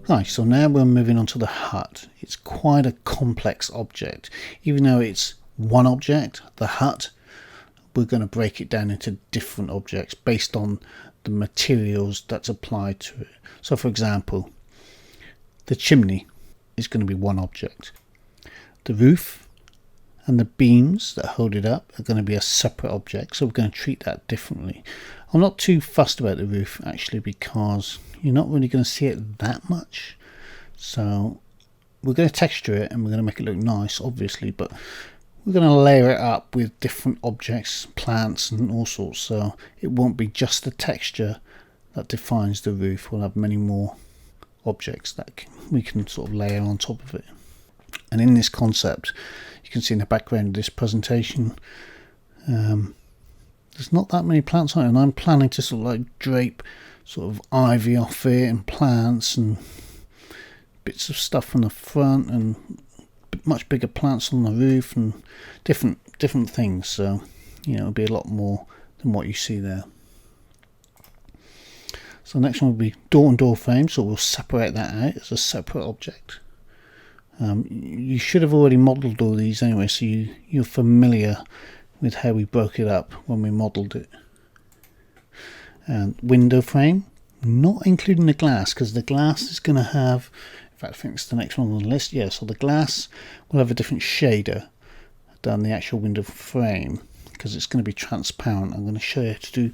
Right, so now we're moving on to the hut. It's quite a complex object. Even though it's one object, the hut, we're going to break it down into different objects based on the materials that's applied to it. So for example, the chimney is going to be one object. The roof and the beams that hold it up are going to be a separate object, so we're going to treat that differently. I'm not too fussed about the roof actually, because you're not really going to see it that much. So we're going to texture it and we're going to make it look nice, obviously, but we're going to layer it up with different objects, plants and all sorts, so it won't be just the texture that defines the roof. We'll have many more objects that we can sort of layer on top of it. And in this concept, you can see in the background of this presentation, there's not that many plants on it, and I'm planning to sort of like drape sort of ivy off it and plants and bits of stuff on the front and much bigger plants on the roof and different things. So it'll be a lot more than what you see there. So the next one will be door and door frame, so we'll separate that out as a separate object. You should have already modelled all these anyway, so you're familiar with how we broke it up when we modelled it. And window frame, not including the glass, because the glass is going to have, in fact I think it's the next one on the list, yeah, so the glass will have a different shader than the actual window frame because it's going to be transparent. I'm going to show you how to do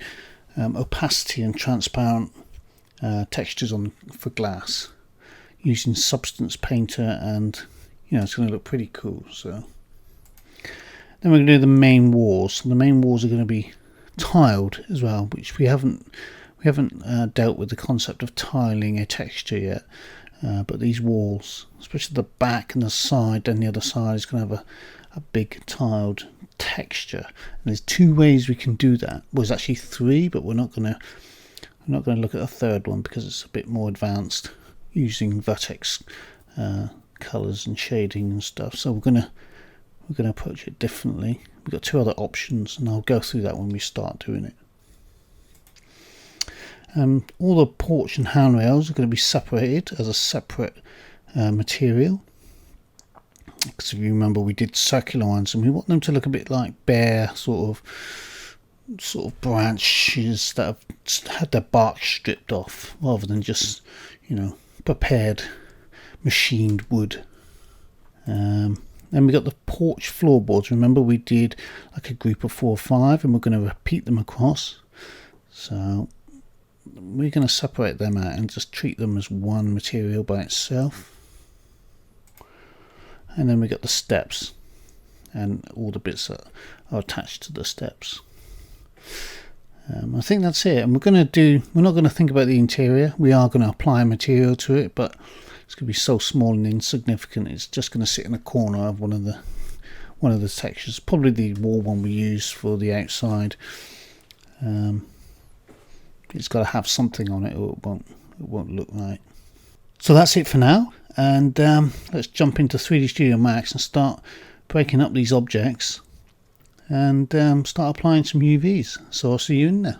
opacity and transparent textures for glass using Substance Painter, and it's going to look pretty cool. So then we're going to do the main walls. So the main walls are going to be tiled as well, which we haven't dealt with the concept of tiling a texture yet. But these walls, especially the back and the side and the other side, is going to have a big tiled texture. And there's two ways we can do that. Well, there's actually three, but we're not going to look at a third one because it's a bit more advanced, using vertex colors and shading and stuff. So we're going to approach it differently. We've got two other options, and I'll go through that when we start doing it. All the porch and handrails are going to be separated as a separate material, because if you remember, we did circular ones and we want them to look a bit like bare sort of branches that have had their bark stripped off, rather than just prepared machined wood. Then we got the porch floorboards. Remember, we did like a group of 4 or 5, and we're going to repeat them across. So we're going to separate them out and just treat them as one material by itself. And then we got the steps and all the bits that are attached to the steps. I think that's it. And we're not going to think about the interior. We are going to apply a material to it, but it's going to be so small and insignificant. It's just going to sit in a corner of one of the textures. Probably the wall one we use for the outside. It's got to have something on it, or it won't look right. So that's it for now. And let's jump into 3D Studio Max and start breaking up these objects and start applying some UVs. So I'll see you in there.